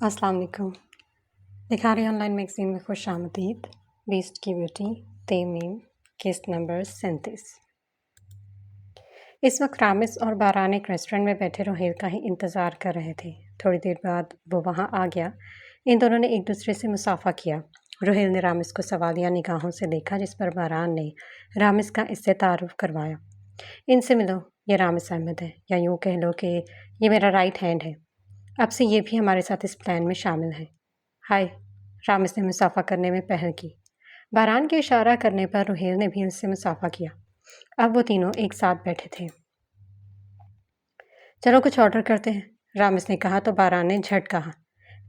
السلام علیکم۔ لکھاری آن لائن میگزین میں خوش آمدید۔ بیسٹ کی بیوٹی تیمیم قسط نمبر 37۔ اس وقت رامس اور باران ایک ریسٹورنٹ میں بیٹھے روہیل کا ہی انتظار کر رہے تھے۔ تھوڑی دیر بعد وہ وہاں آ گیا۔ ان دونوں نے ایک دوسرے سے مصافحہ کیا۔ روہیل نے رامس کو سوالیہ نگاہوں سے دیکھا، جس پر باران نے رامس کا اس سے تعارف کروایا۔ ان سے ملو، یہ رامس احمد ہے، یا یوں کہہ لو کہ یہ میرا رائٹ ہینڈ ہے۔ اب سے یہ بھی ہمارے ساتھ اس پلان میں شامل ہے۔ ہائے، رامس نے مصافحہ کرنے میں پہل کی۔ باران کے اشارہ کرنے پر روہیل نے بھی اس سے مصافحہ کیا۔ اب وہ تینوں ایک ساتھ بیٹھے تھے۔ چلو کچھ آرڈر کرتے ہیں، رامس نے کہا تو باران نے جھٹ کہا،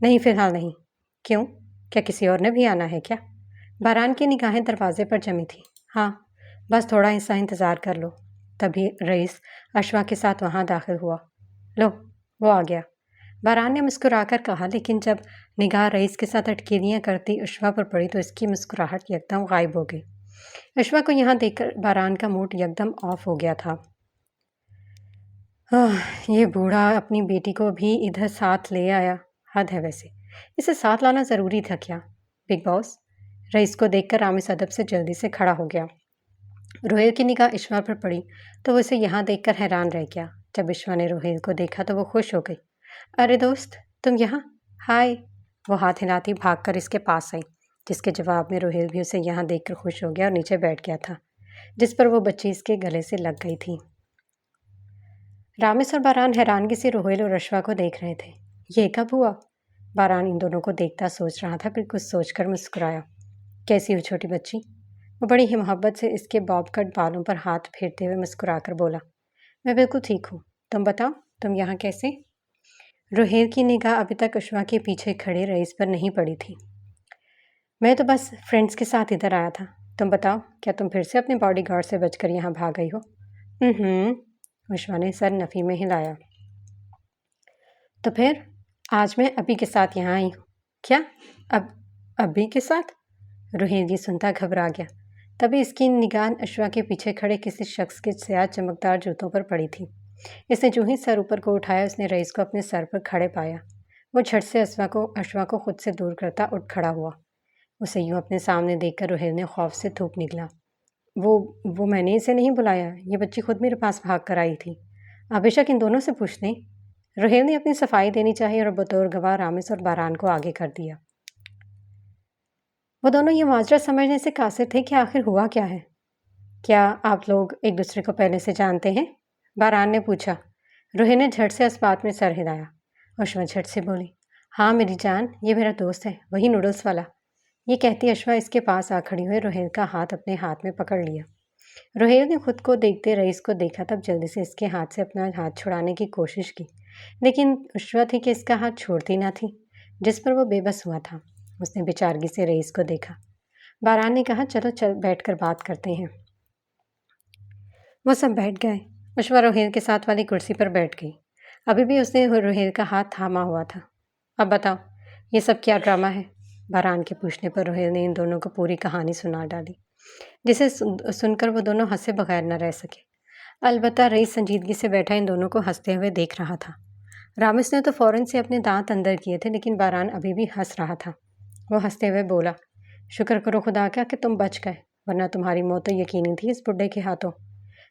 نہیں فی الحال نہیں۔ کیوں؟ کیا کسی اور نے بھی آنا ہے کیا؟ باران کی نگاہیں دروازے پر جمی تھی۔ ہاں، بس تھوڑا سا انتظار کر لو۔ تبھی رئیس اشوا کے ساتھ وہاں داخل ہوا۔ لو، وہ آ گیا، باران نے مسکرا کر کہا، لیکن جب نگاہ رئیس کے ساتھ اٹکیلیاں کرتی اشوا پر پڑی تو اس کی مسکراہٹ یکدم غائب ہو گئی۔ اشوا کو یہاں دیکھ کر باران کا موڈ یکدم آف ہو گیا تھا۔ یہ بوڑھا اپنی بیٹی کو بھی ادھر ساتھ لے آیا، حد ہے ویسے، اسے ساتھ لانا ضروری تھا کیا؟ بگ باس، رئیس کو دیکھ کر رامس ادب سے جلدی سے کھڑا ہو گیا۔ روہیل کی نگاہ اشوا پر پڑی تو وہ اسے یہاں دیکھ کر حیران رہ گیا۔ جب اشوا نے روہیل کو دیکھا تو وہ خوش ہو گئی۔ ارے دوست، تم یہاں؟ ہائے! وہ ہاتھ ہلاتی بھاگ کر اس کے پاس آئی، جس کے جواب میں روہیل بھی اسے یہاں دیکھ کر خوش ہو گیا اور نیچے بیٹھ گیا تھا، جس پر وہ بچی اس کے گلے سے لگ گئی تھی۔ رامس اور باران حیرانگی سے روہیل اور اشوا کو دیکھ رہے تھے۔ یہ کب ہوا؟ باران ان دونوں کو دیکھتا سوچ رہا تھا، پھر کچھ سوچ کر مسکرایا۔ کیسی ہو چھوٹی بچی؟ وہ بڑی ہی محبت سے اس کے باب کٹ بالوں پر ہاتھ پھیرتے ہوئے مسکرا کر بولا، میں بالکل ٹھیک ہوں، تم بتاؤ، تم یہاں کیسے؟ روہیل کی نگاہ ابھی تک اشوا کے پیچھے کھڑے رئیس پر نہیں پڑی تھی۔ میں تو بس فرینڈس کے ساتھ ادھر آیا تھا، تم بتاؤ، کیا تم پھر سے اپنے باڈی گارڈ سے بچ کر یہاں بھاگ گئی ہو؟ اشوا نے سر نفی میں ہلایا۔ تو پھر آج میں ابی کے ساتھ یہاں آئی ہوں۔ کیا؟ ابی کے ساتھ؟ روہیل یہ سنتا گھبرا گیا۔ تبھی اس کی نگاہ اشوا کے پیچھے کھڑے کسی شخص کے سیاہ چمکدار جوتوں پر پڑی تھی۔ اس نے جو ہی سر اوپر کو اٹھایا، اس نے رئیس کو اپنے سر پر کھڑے پایا۔ وہ جھٹ سے اشوا کو خود سے دور کرتا اٹھ کھڑا ہوا۔ اسے یوں اپنے سامنے دیکھ کر روہیل نے خوف سے تھوک نکلا۔ وہ میں نے اسے نہیں بلایا، یہ بچی خود میرے پاس بھاگ کر آئی تھی۔ اب بے شک ان دونوں سے پوچھ لیں۔ روہیل نے اپنی صفائی دینی چاہی اور بطور گواہ رامس اور باران کو آگے کر دیا۔ وہ دونوں یہ معاجرہ سمجھنے سے قاصر تھے کہ آخر ہوا کیا ہے۔ کیا آپ لوگ ایک دوسرے کو پہلے سے جانتے ہیں؟ باران نے پوچھا۔ روہیل نے جھٹ سے اس بات میں سر ہلایا۔ اشوا جھٹ سے بولی، ہاں میری جان، یہ میرا دوست ہے، وہی نوڈلس والا۔ یہ کہتی اشوا اس کے پاس آ کھڑی ہوئے روہیل کا ہاتھ اپنے ہاتھ میں پکڑ لیا۔ روہیل نے خود کو دیکھتے رئیس کو دیکھا، تب جلدی سے اس کے ہاتھ سے اپنا ہاتھ چھڑانے کی کوشش کی، لیکن اشوا تھی کہ اس کا ہاتھ چھوڑتی نہ تھی، جس پر وہ بے بس ہوا تھا۔ اس نے بےچارگی سے رئیس کو دیکھا۔ باران نے کہا، چلو بیٹھ کر بات کرتے ہیں۔ وہ سب بیٹھ گئے۔ اشوا روہیل کے ساتھ والی کرسی پر بیٹھ گئی۔ ابھی بھی اس نے روہیل کا ہاتھ تھاما ہوا تھا۔ اب بتاؤ، یہ سب کیا ڈرامہ ہے؟ باران کے پوچھنے پر روہیل نے ان دونوں کو پوری کہانی سنا ڈالی، جسے سن کر وہ دونوں ہنسے بغیر نہ رہ سکے۔ البتہ رئیس سنجیدگی سے بیٹھا ان دونوں کو ہنستے ہوئے دیکھ رہا تھا۔ رامس نے تو فوراً سے اپنے دانت اندر کیے تھے، لیکن باران ابھی بھی ہنس رہا تھا۔ وہ ہنستے ہوئے بولا، شکر کرو خدا کا کہ تم بچ گئے، ورنہ تمہاری موت تو یقینی تھی اس بڈھے کے ہاتھوں۔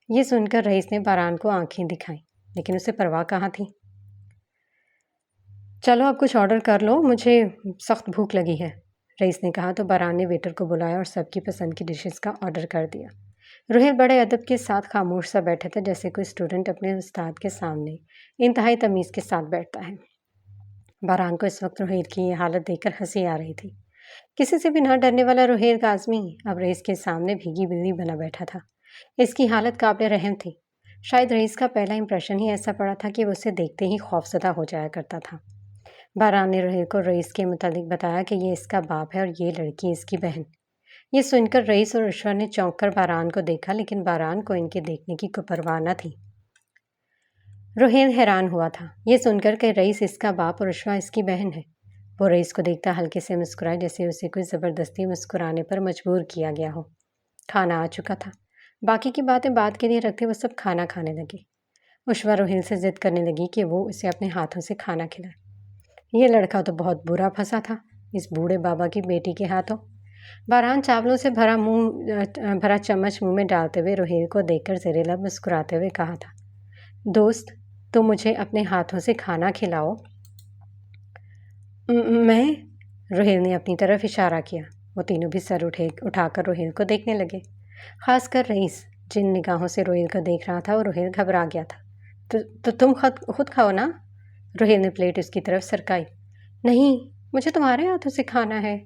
یہ سن کر رئیس نے باران کو آنکھیں دکھائیں، لیکن اسے پرواہ کہاں تھی۔ چلو اب کچھ آرڈر کر لو، مجھے سخت بھوک لگی ہے، رئیس نے کہا تو باران نے ویٹر کو بلایا اور سب کی پسند کی ڈشز کا آرڈر کر دیا۔ روہیل بڑے ادب کے ساتھ خاموش سا بیٹھا تھا، جیسے کوئی اسٹوڈنٹ اپنے استاد کے سامنے انتہائی تمیز کے ساتھ بیٹھتا ہے۔ باران کو اس وقت روہیل کی یہ حالت دیکھ کر ہنسی آ رہی تھی۔ کسی سے بھی نہ ڈرنے والا روہیل کاظمی اب رئیس کے سامنے بھیگی بلی بنا بیٹھا تھا۔ اس کی حالت قابل رحم تھی۔ شاید رئیس کا پہلا امپریشن ہی ایسا پڑا تھا کہ وہ اسے دیکھتے ہی خوفزدہ ہو جایا کرتا تھا۔ باران نے روہیل کو رئیس کے متعلق بتایا کہ یہ اس کا باپ ہے اور یہ لڑکی اس کی بہن۔ یہ سن کر رئیس اور اشوا نے چونک کر باران کو دیکھا، لیکن باران کو ان کے دیکھنے کی کوئی پرواہ نہ تھی۔ روہیل حیران ہوا تھا یہ سن کر کہ رئیس اس کا باپ اور اشوا اس کی بہن ہے۔ وہ رئیس کو دیکھتا ہلکے سے مسکرائے، جیسے اسے کوئی زبردستی مسکرانے پر مجبور کیا گیا ہو۔ کھانا آ چکا تھا۔ باقی کی باتیں بعد کے لیے رکھتے وہ سب کھانا کھانے لگے۔ اشوا روہیل سے ضد کرنے لگی کہ وہ اسے اپنے ہاتھوں سے کھانا کھلائے۔ یہ لڑکا تو بہت برا پھنسا تھا اس بوڑھے بابا کی بیٹی کے ہاتھوں۔ باران چاولوں سے بھرا چمچ منہ میں ڈالتے ہوئے روہیل کو دیکھ کر زیر لب مسکراتے ہوئے کہا تھا، دوست تم مجھے اپنے ہاتھوں سے کھانا کھلاؤ۔ میں؟ روہیل نے اپنی طرف اشارہ کیا۔ وہ تینوں بھی سر اٹھا کر روہیل کو دیکھنے لگے، خاص کر رئیس جن نگاہوں سے روہیل کو دیکھ رہا تھا وہ روہیل گھبرا گیا تھا۔ تو تم خود کھاؤ نا؟ روہیل نے پلیٹ اس کی طرف سرکائی۔ نہیں، مجھے تمہارے ہاتھوں سے کھانا ہے،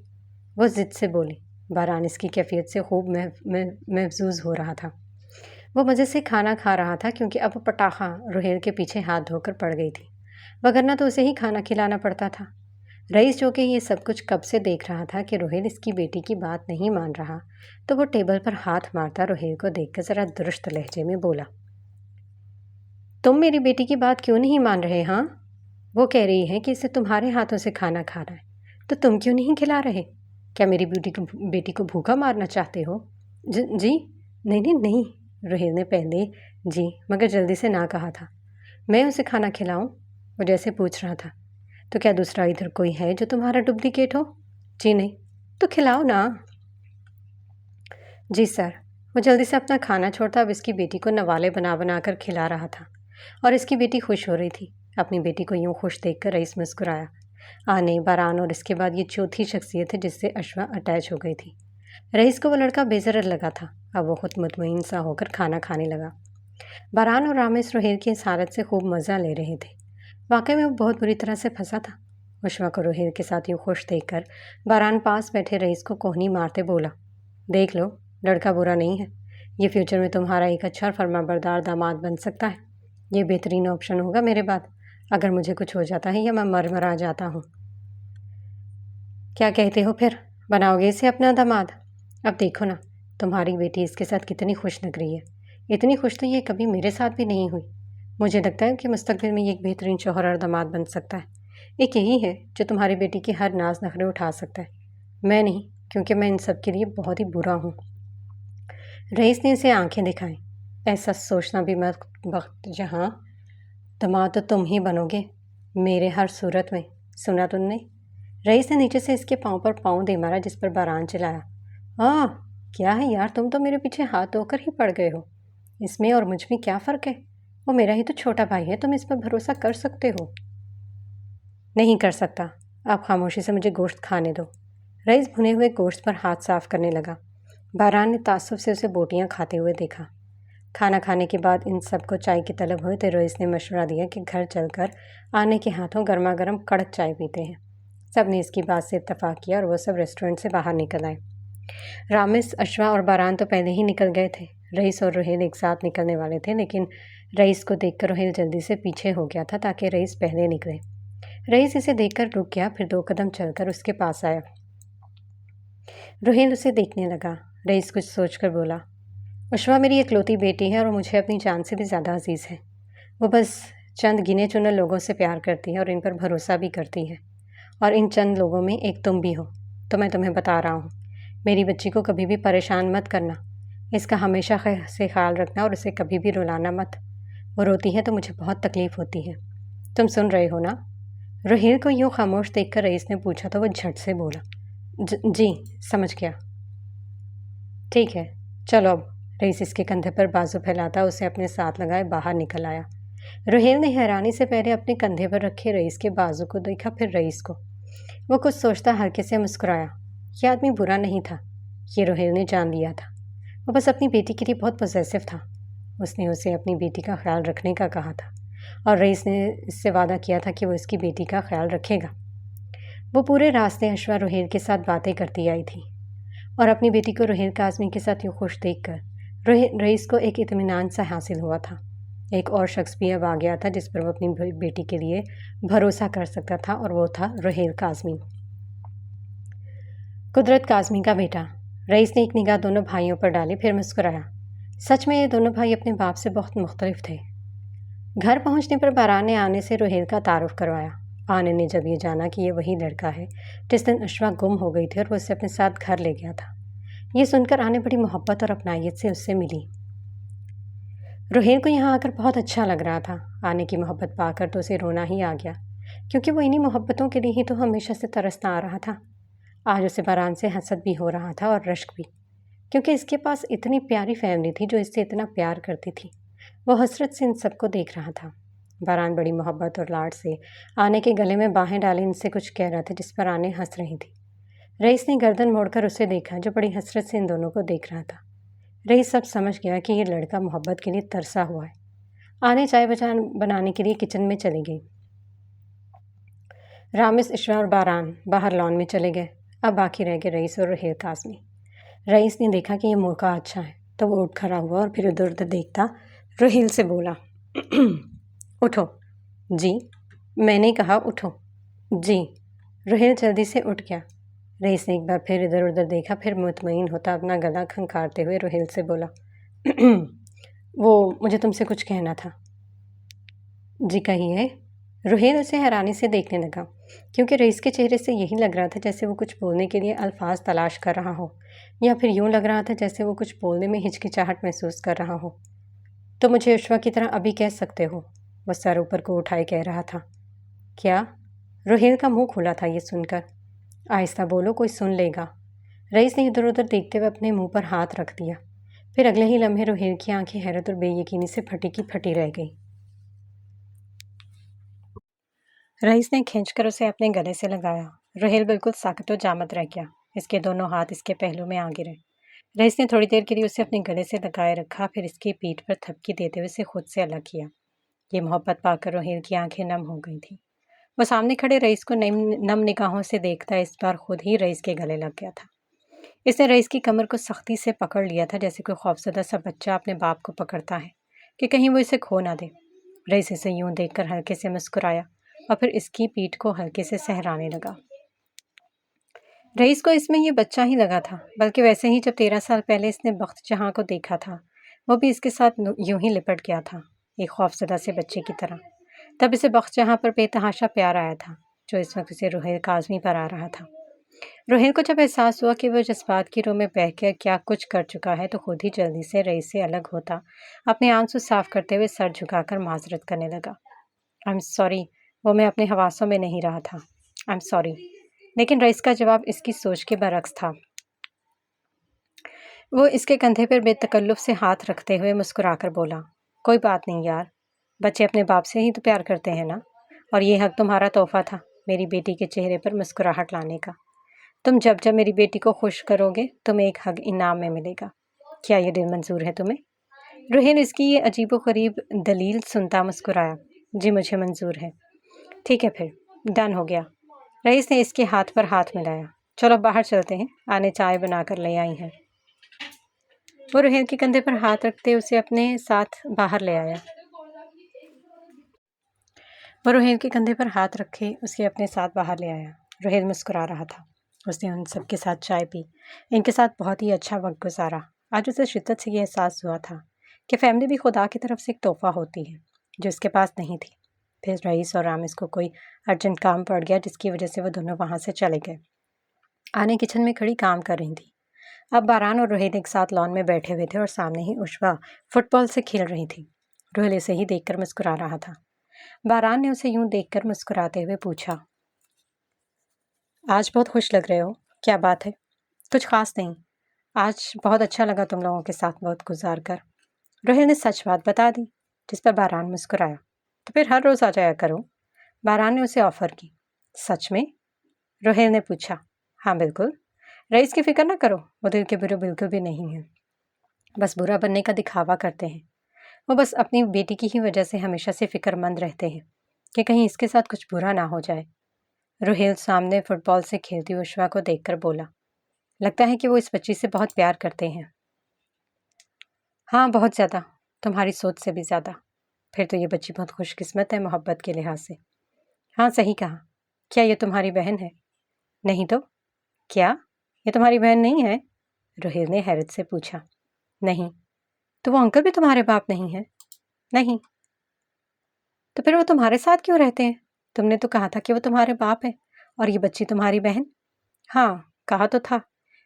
وہ ضد سے بولی۔ باران اس کی کیفیت سے خوب محظوظ ہو رہا تھا۔ وہ مزے سے کھانا کھا رہا تھا کیونکہ اب پٹاخہ روہیل کے پیچھے ہاتھ دھو کر پڑ گئی تھی، وگرنہ تو اسے ہی کھانا کھلانا پڑتا تھا۔ رئیس جو کہ یہ سب کچھ کب سے دیکھ رہا تھا کہ روہیل اس کی بیٹی کی بات نہیں مان رہا، تو وہ ٹیبل پر ہاتھ مارتا روہیل کو دیکھ کر ذرا درست لہجے میں بولا، تم میری بیٹی کی بات کیوں نہیں مان رہے ہاں؟ وہ کہہ رہی ہے کہ اسے تمہارے ہاتھوں سے کھانا کھانا ہے، تو تم کیوں نہیں کھلا رہے؟ کیا میری بیٹی کو بھوکا مارنا چاہتے ہو؟ جی نہیں، روہیل نے پہلے جی مگر جلدی سے نہ کہا تھا۔ میں اسے کھانا کھلاؤں؟ وہ جیسے پوچھ رہا تھا، تو کیا دوسرا ادھر کوئی ہے جو تمہارا ڈپلیکیٹ ہو؟ جی نہیں، تو کھلاؤ نا۔ جی سر۔ وہ جلدی سے اپنا کھانا چھوڑتا اب اس کی بیٹی کو نوالے بنا کر کھلا رہا تھا، اور اس کی بیٹی خوش ہو رہی تھی۔ اپنی بیٹی کو یوں خوش دیکھ کر رئیس مسکرایا۔ آنے باران اور اس کے بعد یہ چوتھی شخصیت ہے جس سے اشوا اٹیچ ہو گئی تھی۔ رئیس کو وہ لڑکا بے ضرر لگا تھا، اب وہ خود مطمئن سا ہو کر کھانا کھانے لگا۔ باران اور رامس روہیل کی اس حالت سے خوب مزہ لے رہے تھے۔ واقعی میں وہ بہت بری طرح سے پھنسا تھا۔ اشوا کو روہیل کے ساتھ یوں خوش دیکھ کر باران پاس بیٹھے رئیس کو کوہنی مارتے بولا، دیکھ لو لڑکا برا نہیں ہے، یہ فیوچر میں تمہارا ایک اچھا اور فرما بردار داماد بن سکتا ہے۔ یہ بہترین آپشن ہوگا میرے بعد، اگر مجھے کچھ ہو جاتا ہے یا میں مرا جاتا ہوں۔ کیا کہتے ہو پھر، بناؤ گے اسے اپنا داماد؟ اب دیکھو نا تمہاری بیٹی اس کے ساتھ کتنی خوش لگ رہی ہے، اتنی خوش تو یہ کبھی میرے ساتھ بھی نہیں ہوئی۔ مجھے لگتا ہے کہ مستقبل میں یہ ایک بہترین شوہر اور داماد بن سکتا ہے۔ ایک یہی ہے جو تمہاری بیٹی کی ہر ناز نخرے اٹھا سکتا ہے، میں نہیں، کیونکہ میں ان سب کے لیے بہت ہی برا ہوں۔ رئیس نے اسے آنکھیں دکھائیں۔ ایسا سوچنا بھی وقت جہاں داماد تو تم ہی بنو گے میرے ہر صورت میں، سنا تم نے؟ رئیس نے نیچے سے اس کے پاؤں پر پاؤں دے مارا، جس پر باران چلایا، کیا ہے یار، تم تو میرے پیچھے ہاتھ دھو کر ہی پڑ گئے ہو۔ اس میں اور مجھ میں کیا فرق ہے؟ وہ میرا ہی تو چھوٹا بھائی ہے، تم اس پر بھروسہ کر سکتے ہو۔ نہیں کر سکتا، آپ خاموشی سے مجھے گوشت کھانے دو۔ رئیس بھنے ہوئے گوشت پر ہاتھ صاف کرنے لگا۔ باران نے تعصب سے اسے بوٹیاں کھاتے ہوئے دیکھا۔ کھانا کھانے کے بعد ان سب کو چائے کی طلب ہوئے تو رئیس نے مشورہ دیا کہ گھر چل کر آنے کے ہاتھوں گرما گرم کڑک چائے پیتے ہیں۔ سب نے اس کی بات سے اتفاق کیا اور وہ سب ریسٹورنٹ سے باہر نکل آئے۔ رامس، اشوا اور باران تو پہلے ہی نکل گئے تھے۔ رئیس اور روہیل ایک ساتھ نکلنے والے تھے، لیکن رئیس کو دیکھ کر روہیل جلدی سے پیچھے ہو گیا تھا تاکہ رئیس پہلے نکلے۔ رئیس اسے دیکھ کر رک گیا، پھر 2 قدم چل کر اس کے پاس آیا۔ روہیل اسے دیکھنے لگا۔ رئیس کچھ سوچ کر بولا، اشوا میری اکلوتی بیٹی ہے اور مجھے اپنی جان سے بھی زیادہ عزیز ہے۔ وہ بس چند گنے چنے لوگوں سے پیار کرتی ہے اور ان پر بھروسہ بھی کرتی ہے، اور ان چند لوگوں میں ایک تم بھی ہو۔ تو میں تمہیں بتا رہا ہوں، میری بچی کو کبھی بھی پریشان مت کرنا، اس کا ہمیشہ سے خیال رکھنا اور اسے کبھی بھی رلانا مت۔ وہ روتی ہے تو مجھے بہت تکلیف ہوتی ہے۔ تم سن رہے ہو نا؟ روہیل کو یوں خاموش دیکھ کر رئیس نے پوچھا تو وہ جھٹ سے بولا، جی سمجھ گیا۔ ٹھیک ہے چلو اب۔ رئیس اس کے کندھے پر بازو پھیلاتا اسے اپنے ساتھ لگائے باہر نکل آیا۔ روہیل نے حیرانی سے پہلے اپنے کندھے پر رکھے رئیس کے بازو کو دیکھا، پھر رئیس کو۔ وہ کچھ سوچتا ہلکے سے مسکرایا۔ یہ آدمی برا نہیں تھا، یہ روہیل نے جان لیا تھا۔ وہ بس اپنی بیٹی کے لیے بہت پوزیسو تھا۔ اس نے اسے اپنی بیٹی کا خیال رکھنے کا کہا تھا، اور رئیس نے اس سے وعدہ کیا تھا کہ وہ اس کی بیٹی کا خیال رکھے گا۔ وہ پورے راستے اشوا روہیل کے ساتھ باتیں کرتی آئی تھی، اور اپنی بیٹی کو روہیل کاظمی کے ساتھ یوں خوش دیکھ کر رئیس کو ایک اطمینان سا حاصل ہوا تھا۔ ایک اور شخص بھی اب آ گیا تھا جس پر وہ اپنی بیٹی کے لیے بھروسہ کر سکتا تھا، اور وہ تھا روہیل کاظمی، قدرت کاظمی کا بیٹا۔ رئیس نے ایک نگاہ دونوں بھائیوں پر ڈالی، پھر مسکرایا۔ سچ میں یہ دونوں بھائی اپنے باپ سے بہت مختلف تھے۔ گھر پہنچنے پر باران نے آنے سے روہیل کا تعارف کروایا۔ آنے نے جب یہ جانا کہ یہ وہی لڑکا ہے جس دن اشوا گم ہو گئی تھی اور وہ اسے اپنے ساتھ گھر لے گیا تھا، یہ سن کر آنے بڑی محبت اور اپنائیت سے اس سے ملی۔ روہیل کو یہاں آ کر بہت اچھا لگ رہا تھا۔ آنے کی محبت پا کر تو اسے رونا ہی آ گیا کیونکہ وہ انہی محبتوں کے لیے ہی تو ہمیشہ سے ترستا آ رہا تھا۔ آج اسے باران سے حسد بھی ہو رہا تھا اور رشک بھی، کیونکہ اس کے پاس اتنی پیاری فیملی تھی جو اس سے اتنا پیار کرتی تھی۔ وہ حسرت سے ان سب کو دیکھ رہا تھا۔ باران بڑی محبت اور لاڈ سے آنے کے گلے میں باہیں ڈالے ان سے کچھ کہہ رہا تھا، جس پر آنے ہنس رہی تھی۔ رئیس نے گردن موڑ کر اسے دیکھا، جو بڑی حسرت سے ان دونوں کو دیکھ رہا تھا۔ رئیس سب سمجھ گیا کہ یہ لڑکا محبت کے لیے ترسا ہوا ہے۔ آنے چائے بنانے کے لیے کچن میں چلی گئی۔ رامس، اشوا اور باران باہر لان میں چلے گئے۔ اب باقی رہ گئے رئیس اور رحیل کاظمی۔ رئیس نے دیکھا کہ یہ موقع اچھا ہے تو وہ اٹھ کھڑا ہوا اور پھر ادھر ادھر دیکھتا رحیل سے بولا، اٹھو۔ جی؟ میں نے کہا اٹھو۔ جی۔ رحیل جلدی سے اٹھ گیا۔ رئیس نے ایک بار پھر ادھر ادھر دیکھا، پھر مطمئن ہوتا اپنا گلا کھنکارتے ہوئے رحیل سے بولا، وہ مجھے تم سے کچھ کہنا تھا۔ جی کہیے۔ رحیل اسے حیرانی سے دیکھنے لگا، کیونکہ رئیس کے چہرے سے یہی لگ رہا تھا جیسے وہ کچھ بولنے کے لیے الفاظ تلاش کر رہا ہو، یا پھر یوں لگ رہا تھا جیسے وہ کچھ بولنے میں ہچکچاہٹ محسوس کر رہا ہو۔ تو مجھے اشوا کی طرح ابھی کہہ سکتے ہو، وہ سر اوپر کو اٹھائے کہہ رہا تھا۔ کیا؟ رحیل کا منہ کھلا تھا یہ سن کر۔ آہستہ بولو، کوئی سن لے گا۔ رئیس نے ادھر ادھر دیکھتے ہوئے اپنے منہ پر ہاتھ رکھ دیا۔ پھر اگلے ہی لمحے رحیل کی آنکھیں حیرت اور بے یقینی سے پھٹی کی پھٹی رہ گئی۔ رئیس نے کھینچ کر اسے اپنے گلے سے لگایا۔ رحیل بالکل ساکت و جامد رہ گیا۔ اس کے دونوں ہاتھ اس کے پہلو میں آ گرے۔ رئیس نے تھوڑی دیر کے لیے اسے اپنے گلے سے لگائے رکھا، پھر اس کی پیٹھ پر تھپکی دیتے ہوئے اسے خود سے الگ کیا۔ یہ محبت پا کر رحیل کی آنکھیں نم ہو گئی تھیں۔ وہ سامنے کھڑے رئیس کو نم نگاہوں سے دیکھتا اس بار خود ہی رئیس کے گلے لگ گیا تھا۔ اس نے رئیس کی کمر کو سختی سے پکڑ لیا تھا، جیسے کوئی خوفزدہ سا بچہ اپنے باپ کو پکڑتا ہے کہ کہیں وہ اسے کھو نہ دے۔ رئیس اسے یوں دیکھ کر ہلکے سے مسکرایا اور پھر اس کی پیٹھ کو ہلکے سے سہرانے لگا۔ رئیس کو اس میں یہ بچہ ہی لگا تھا، بلکہ ویسے ہی جب 13 سال پہلے اس نے بخت جہاں کو دیکھا تھا، وہ بھی اس کے ساتھ یوں ہی لپٹ گیا تھا، ایک خوفزدہ سے بچے کی طرح۔ تب اسے بخت جہاں پر بے تحاشا پیار آیا تھا، جو اس وقت اسے رحیل کاظمی پر آ رہا تھا۔ رحیل کو جب احساس ہوا کہ وہ جذبات کی رو میں بہہ کر کیا کچھ کر چکا ہے، تو خود ہی جلدی سے رئیس سے الگ ہوتا اپنے آنسو صاف کرتے ہوئے سر جھکا کر معذرت کرنے لگا۔ I'm sorry، وہ میں اپنے حواسوں میں نہیں رہا تھا۔ I'm sorry۔ لیکن رئیس کا جواب اس کی سوچ کے برعکس تھا۔ وہ اس کے کندھے پر بے تکلف سے ہاتھ رکھتے ہوئے مسکرا کر بولا، کوئی بات نہیں یار، بچے اپنے باپ سے ہی تو پیار کرتے ہیں نا، اور یہ حق تمہارا تحفہ تھا میری بیٹی کے چہرے پر مسکراہٹ لانے کا۔ تم جب جب میری بیٹی کو خوش کرو گے تمہیں ایک حق انعام میں ملے گا۔ کیا یہ دل منظور ہے تمہیں؟ رحیل اس کی یہ عجیب و غریب دلیل سنتا مسکرایا، جی مجھے منظور ہے۔ ٹھیک ہے پھر، ڈن ہو گیا۔ رئیس نے اس کے ہاتھ پر ہاتھ ملایا، چلو باہر چلتے ہیں، آنے چائے بنا کر لے آئی ہیں۔ وہ رحیل کے کندھے پر ہاتھ رکھتے اسے اپنے ساتھ باہر لے آیا۔ رحیل مسکرا رہا تھا۔ اس نے ان سب کے ساتھ چائے پی، ان کے ساتھ بہت ہی اچھا وقت گزارا۔ آج اسے شدت سے یہ احساس ہوا تھا کہ فیملی بھی خدا کی طرف سے ایک تحفہ ہوتی ہے، جو اس کے پاس نہیں تھی۔ پھر رئیس اور رامس کو کوئی ارجنٹ کام پڑ گیا، جس کی وجہ سے وہ دونوں وہاں سے چلے گئے۔ آنے کچن میں کھڑی کام کر رہی تھی۔ اب باران اور رحیل ایک ساتھ لان میں بیٹھے ہوئے تھے اور سامنے ہی اشوا فٹ بال سے کھیل رہی تھی۔ رحیل اسے ہی دیکھ کر مسکرا رہا تھا۔ باران نے اسے یوں دیکھ کر مسکراتے ہوئے پوچھا، آج بہت خوش لگ رہے ہو، کیا بات ہے؟ کچھ خاص نہیں، آج بہت اچھا لگا تم لوگوں کے ساتھ وقت گزار کر۔ رحیل نے سچ بات بتا دی، جس پر باران مسکرایا۔ تو پھر ہر روز آ جایا کرو، باران نے اسے آفر کی۔ سچ میں؟ رحیل نے پوچھا۔ ہاں بالکل، رئیس کی فکر نہ کرو، وہ دل کے برے بالکل بھی نہیں ہیں، بس برا بننے کا دکھاوا کرتے ہیں۔ وہ بس اپنی بیٹی کی ہی وجہ سے ہمیشہ سے فکر مند رہتے ہیں کہ کہیں اس کے ساتھ کچھ برا نہ ہو جائے۔ رحیل سامنے فٹ بال سے کھیلتی اشوا کو دیکھ کر بولا، لگتا ہے کہ وہ اس بچی سے بہت پیار کرتے ہیں۔ ہاں بہت زیادہ، تمہاری سوچ سے بھی زیادہ۔ پھر تو یہ بچی بہت خوش قسمت ہے محبت کے لحاظ سے۔ ہاں صحیح کہا۔ کیا یہ تمہاری بہن ہے؟ نہیں تو کیا یہ تمہاری بہن نہیں ہے؟ رحیل نے حیرت سے پوچھا۔ نہیں۔ تو وہ انکل بھی تمہارے باپ نہیں ہیں؟ نہیں۔ تو پھر وہ تمہارے ساتھ کیوں رہتے ہیں؟ تم نے تو کہا تھا کہ وہ تمہارے باپ ہیں اور یہ بچی تمہاری بہن۔ ہاں کہا تو تھا،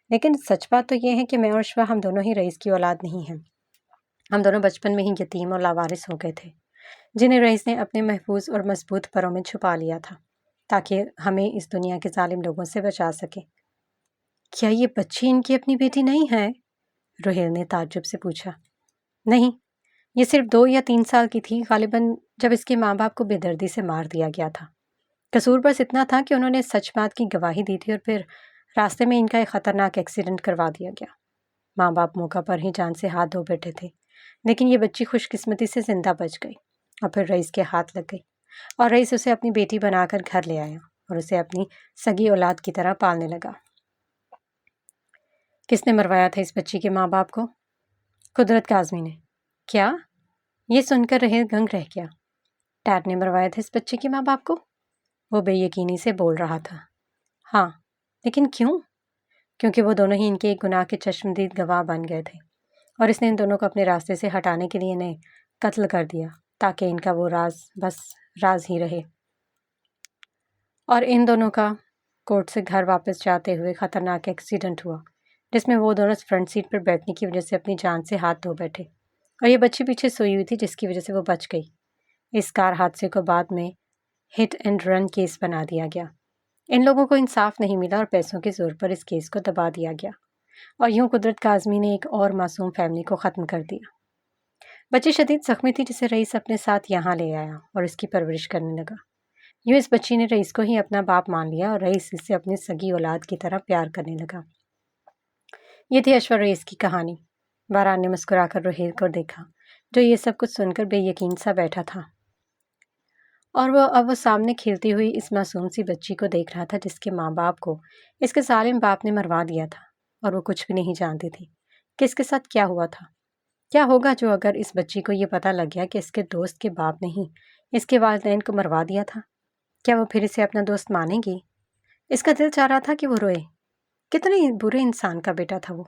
لیکن سچ بات تو یہ ہے کہ میں اور اشوا ہم دونوں ہی رئیس کی اولاد نہیں ہیں۔ ہم دونوں بچپن میں ہی یتیم اور لاوارث ہو گئے تھے، جنہیں رئیس نے اپنے محفوظ اور مضبوط پروں میں چھپا لیا تھا۔ تاکہ ہمیں اس دنیا کے ظالم لوگوں سے بچا سکے۔ کیا یہ بچی ان کی اپنی بیٹی نہیں ہے؟ روہیل نے تعجب سے پوچھا۔ نہیں، یہ صرف 2 یا 3 سال کی تھی، غالباً جب اس کے ماں باپ کو بے دردی سے مار دیا گیا تھا۔ قصور بس اتنا تھا کہ انہوں نے سچ بات کی گواہی دی تھی اور پھر راستے میں ان کا ایک خطرناک ایکسیڈنٹ کروا دیا گیا۔ ماں باپ موقع پر ہی جان سے ہاتھ دھو بیٹھے تھے، لیکن یہ بچی خوش قسمتی سے زندہ بچ گئی اور پھر رئیس کے ہاتھ لگ گئی اور رئیس اسے اپنی بیٹی بنا کر گھر لے آیا اور اسے اپنی سگی اولاد کی طرح پالنے لگا۔ کس نے مروایا تھا اس بچی کے ماں باپ کو؟ قدرت کاظمی نے۔ کیا؟ یہ سن کر رہیل دنگ رہ گیا۔ ڈیڈ نے مروایا تھا اس بچے کے ماں باپ کو؟ وہ بے یقینی سے بول رہا تھا۔ ہاں، لیکن کیوں؟ کیونکہ وہ دونوں ہی ان کے ایک گناہ کے چشمدید گواہ بن گئے تھے اور اس نے ان دونوں کو اپنے راستے سے ہٹانے کے لیے انہیں قتل کر دیا تاکہ ان کا وہ راز بس راز ہی رہے۔ اور ان دونوں کا کورٹ سے گھر واپس جاتے ہوئے خطرناک ایکسیڈنٹ ہوا جس میں وہ دونوں فرنٹ سیٹ پر بیٹھنے کی وجہ سے اپنی جان سے ہاتھ دھو بیٹھے اور یہ بچی پیچھے سوئی ہوئی تھی جس کی وجہ سے وہ بچ گئی۔ اس کار حادثے کو بعد میں ہٹ اینڈ رن کیس بنا دیا گیا۔ ان لوگوں کو انصاف نہیں ملا اور پیسوں کے زور پر اس کیس کو دبا دیا گیا اور یوں قدرت کاظمی نے ایک اور معصوم فیملی کو ختم کر دیا۔ بچی شدید زخمی تھی جسے رئیس اپنے ساتھ یہاں لے آیا اور اس کی پرورش کرنے لگا۔ یوں اس بچی نے رئیس کو ہی اپنا باپ مان لیا اور رئیس اس سے اپنی سگی اولاد کی طرح پیار کرنے لگا۔ یہ تھی اشور رئیس کی کہانی۔ باران نے مسکرا کر روہیل کو دیکھا جو یہ سب کچھ سن کر بے یقین سا بیٹھا تھا اور اب وہ سامنے کھیلتی ہوئی اس معصوم سی بچی کو دیکھ رہا تھا جس کے ماں باپ کو اس کے ظالم باپ نے مروا دیا تھا اور وہ کچھ بھی نہیں جانتی تھی کہ اس کے ساتھ کیا ہوا تھا۔ کیا ہوگا جو اگر اس بچی کو یہ پتہ لگ گیا کہ اس کے دوست کے باپ نے ہی اس کے والدین کو مروا دیا تھا؟ کیا وہ پھر اسے اپنا دوست مانے گی؟ اس کا دل چاہ رہا تھا کہ وہ روئے۔ کتنے برے انسان کا بیٹا تھا وہ۔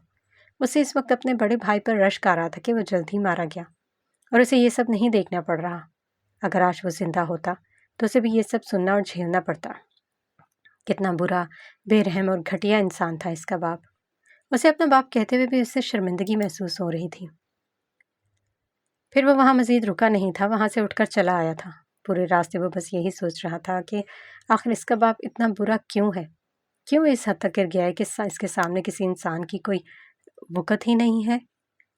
اسے اس وقت اپنے بڑے بھائی پر رشک آ رہا تھا کہ وہ جلد ہی مارا گیا اور اسے یہ سب نہیں دیکھنا پڑ رہا۔ اگر آج وہ زندہ ہوتا تو اسے بھی یہ سب سننا اور جھیلنا پڑتا۔ کتنا برا، بے رحم اور گھٹیا انسان تھا اس کا باپ۔ اسے اپنا باپ کہتے ہوئے بھی اسے شرمندگی محسوس ہو رہی تھی۔ پھر وہ وہاں مزید رکا نہیں تھا، وہاں سے اٹھ کر چلا آیا تھا۔ پورے راستے وہ بس یہی سوچ رہا تھا کہ آخر اس کا باپ اتنا برا کیوں ہے؟ کیوں اس حد تک گر گیا ہے کہ اس کے سامنے کسی انسان کی کوئی وقت ہی نہیں ہے؟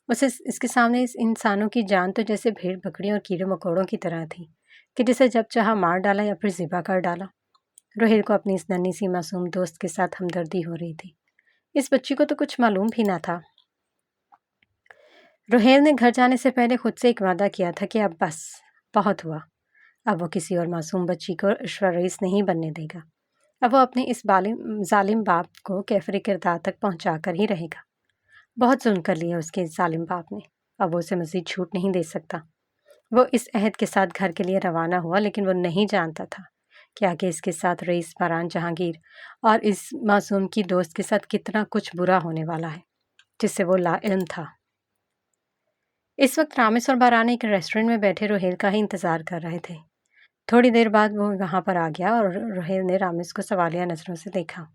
اس کے سامنے اس انسانوں کی جان تو جیسے بھیڑ بکریوں اور کیڑے مکوڑوں کی طرح تھی کہ جسے جب چاہا مار ڈالا یا پھر ذبح کر ڈالا۔ روہیل کو اپنی اس ننھی سی معصوم دوست کے ساتھ ہمدردی ہو رہی تھی۔ اس بچی کو تو کچھ معلوم بھی نہ تھا۔ روہیل نے گھر جانے سے پہلے خود سے ایک وعدہ کیا تھا کہ اب بس بہت ہوا، اب وہ کسی اور معصوم بچی کو اشور رئیس نہیں بننے دے گا۔ اب وہ اپنے اس ظالم باپ کو کیفر کردار تک پہنچا کر ہی رہے گا۔ بہت ظلم کر لیا اس کے ظالم باپ نے، اب وہ اسے مزید چھوٹ نہیں دے سکتا۔ وہ اس عہد کے ساتھ گھر کے لیے روانہ ہوا، لیکن وہ نہیں جانتا تھا کہ آگے اس کے ساتھ رئیس باران جہانگیر اور اس معصوم کی دوست کے ساتھ کتنا کچھ برا ہونے والا ہے جس سے وہ لا علم تھا۔ اس وقت رامس اور باران ایک ریسٹورنٹ میں بیٹھے روہیل کا ہی انتظار کر رہے تھے۔ تھوڑی دیر بعد وہ وہاں پر آ گیا اور روہیل نے رامس کو سوالیہ نظروں سے دیکھا۔